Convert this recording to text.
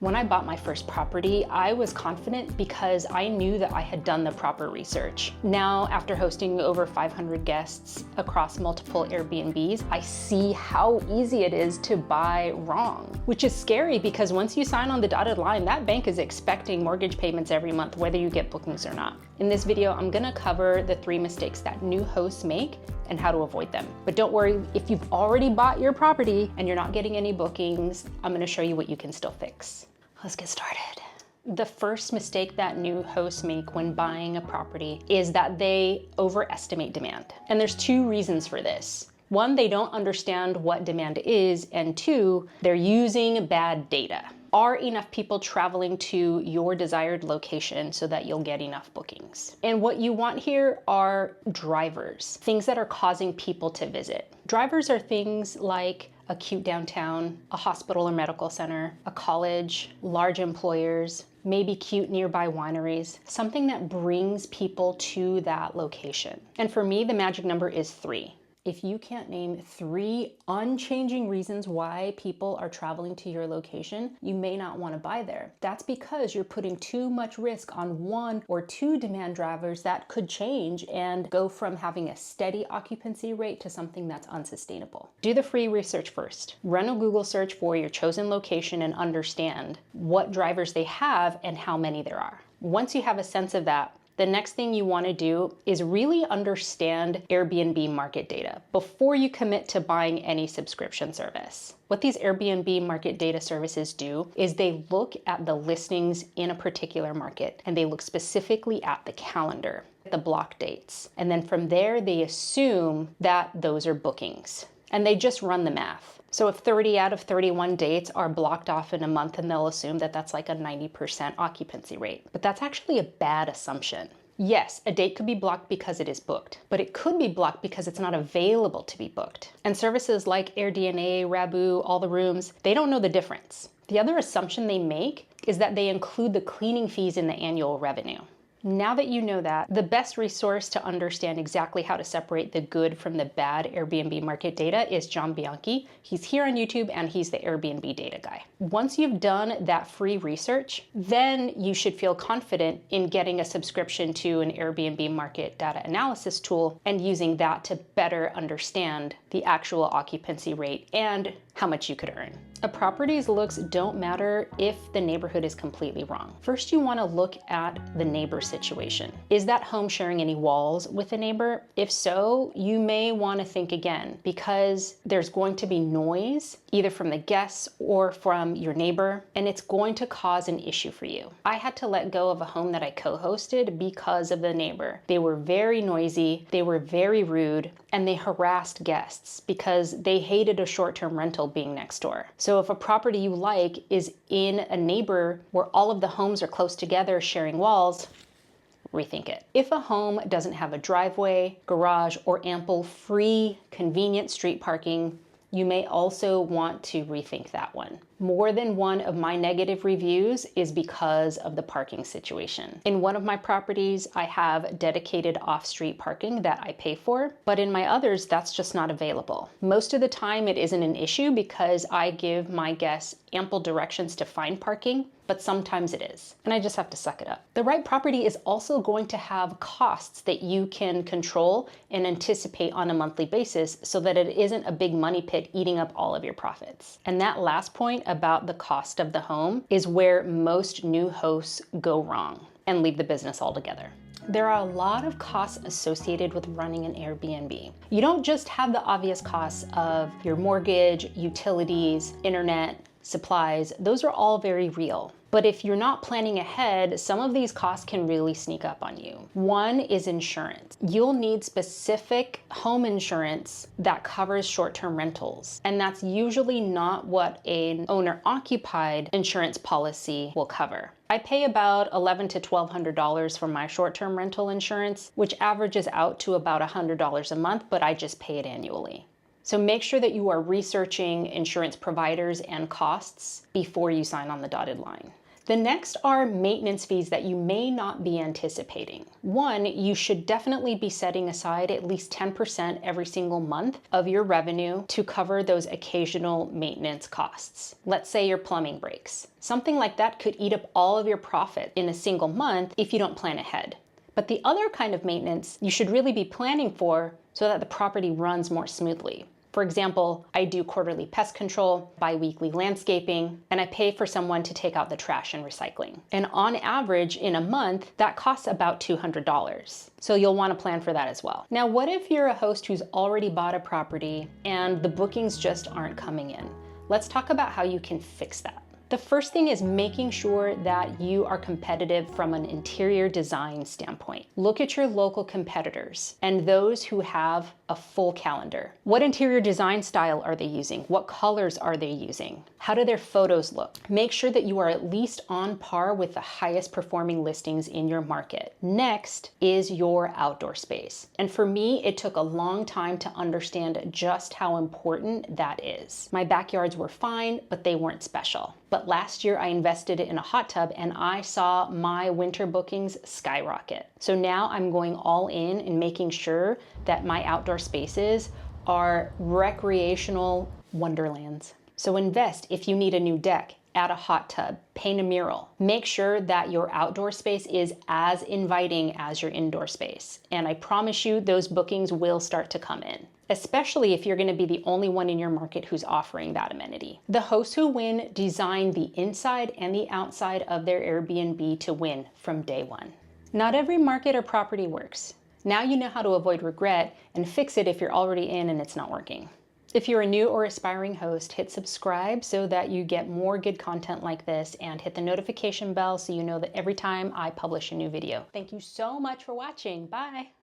When I bought my first property, I was confident because I knew that I had done the proper research. Now, after hosting over 500 guests across multiple Airbnbs, I see how easy it is to buy wrong, which is scary because once you sign on the dotted line, that bank is expecting mortgage payments every month, whether you get bookings or not. In this video, I'm gonna cover the 3 mistakes that new hosts make and how to avoid them. But don't worry, if you've already bought your property and you're not getting any bookings, I'm gonna show you what you can still fix. Let's get started. The first mistake that new hosts make when buying a property is that they overestimate demand. And there's 2 reasons for this. 1, they don't understand what demand is, and 2, they're using bad data. Are enough people traveling to your desired location so that you'll get enough bookings? And what you want here are drivers, things that are causing people to visit. Drivers are things like a cute downtown, a hospital or medical center, a college, large employers, maybe cute nearby wineries, something that brings people to that location. And for me, the magic number is 3. If you can't name 3 unchanging reasons why people are traveling to your location, you may not want to buy there. That's because you're putting too much risk on 1 or 2 demand drivers that could change and go from having a steady occupancy rate to something that's unsustainable. Do the free research first. Run a Google search for your chosen location and understand what drivers they have and how many there are. Once you have a sense of that, the next thing you want to do is really understand Airbnb market data before you commit to buying any subscription service. What these Airbnb market data services do is they look at the listings in a particular market, and they look specifically at the calendar, the block dates. And then from there, they assume that those are bookings. And they just run the math. So if 30 out of 31 dates are blocked off in a month, and they'll assume that that's like a 90% occupancy rate. But that's actually a bad assumption. Yes, a date could be blocked because it is booked, but it could be blocked because it's not available to be booked. And services like AirDNA, Rabu, All the Rooms, they don't know the difference. The other assumption they make is that they include the cleaning fees in the annual revenue. Now that you know that, the best resource to understand exactly how to separate the good from the bad Airbnb market data is John Bianchi. He's here on YouTube and he's the Airbnb data guy. Once you've done that free research, then you should feel confident in getting a subscription to an Airbnb market data analysis tool and using that to better understand the actual occupancy rate and how much you could earn. A property's looks don't matter if the neighborhood is completely wrong. First, you want to look at the neighbor situation. Is that home sharing any walls with a neighbor? If so, you may want to think again, because there's going to be noise either from the guests or from your neighbor, and it's going to cause an issue for you. I had to let go of a home that I co-hosted because of the neighbor. They were very noisy, they were very rude, and they harassed guests because they hated a short-term rental being next door. So if a property you like is in a neighbor where all of the homes are close together sharing walls, rethink it. If a home doesn't have a driveway, garage, or ample free, convenient street parking, you may also want to rethink that one. More than one of my negative reviews is because of the parking situation. In one of my properties, I have dedicated off-street parking that I pay for, but in my others, that's just not available. Most of the time, it isn't an issue because I give my guests ample directions to find parking, but sometimes it is, and I just have to suck it up. The right property is also going to have costs that you can control and anticipate on a monthly basis so that it isn't a big money pit eating up all of your profits. And that last point about the cost of the home is where most new hosts go wrong and leave the business altogether. There are a lot of costs associated with running an Airbnb. You don't just have the obvious costs of your mortgage, utilities, internet, supplies. Those are all very real. But if you're not planning ahead, some of these costs can really sneak up on you. One is insurance. You'll need specific home insurance that covers short-term rentals. And that's usually not what an owner-occupied insurance policy will cover. I pay about $1,100 to $1,200 for my short-term rental insurance, which averages out to about $100 a month, but I just pay it annually. So make sure that you are researching insurance providers and costs before you sign on the dotted line. The next are maintenance fees that you may not be anticipating. One, you should definitely be setting aside at least 10% every single month of your revenue to cover those occasional maintenance costs. Let's say your plumbing breaks. Something like that could eat up all of your profit in a single month if you don't plan ahead. But the other kind of maintenance you should really be planning for so that the property runs more smoothly. For example, I do quarterly pest control, bi-weekly landscaping, and I pay for someone to take out the trash and recycling. And on average, in a month, that costs about $200. So you'll want to plan for that as well. Now, what if you're a host who's already bought a property and the bookings just aren't coming in? Let's talk about how you can fix that. The first thing is making sure that you are competitive from an interior design standpoint. Look at your local competitors and those who have a full calendar. What interior design style are they using? What colors are they using? How do their photos look? Make sure that you are at least on par with the highest performing listings in your market. Next is your outdoor space. And for me, it took a long time to understand just how important that is. My backyards were fine, but they weren't special. But last year I invested in a hot tub and I saw my winter bookings skyrocket. So now I'm going all in and making sure that my outdoor spaces are recreational wonderlands. So invest if you need a new deck, add a hot tub, paint a mural. Make sure that your outdoor space is as inviting as your indoor space. And I promise you those bookings will start to come in, especially if you're going to be the only one in your market who's offering that amenity. The hosts who win design the inside and the outside of their Airbnb to win from day one. Not every market or property works. Now you know how to avoid regret and fix it if you're already in and it's not working. If you're a new or aspiring host, hit subscribe so that you get more good content like this, and hit the notification bell so you know that every time I publish a new video. Thank you so much for watching. Bye.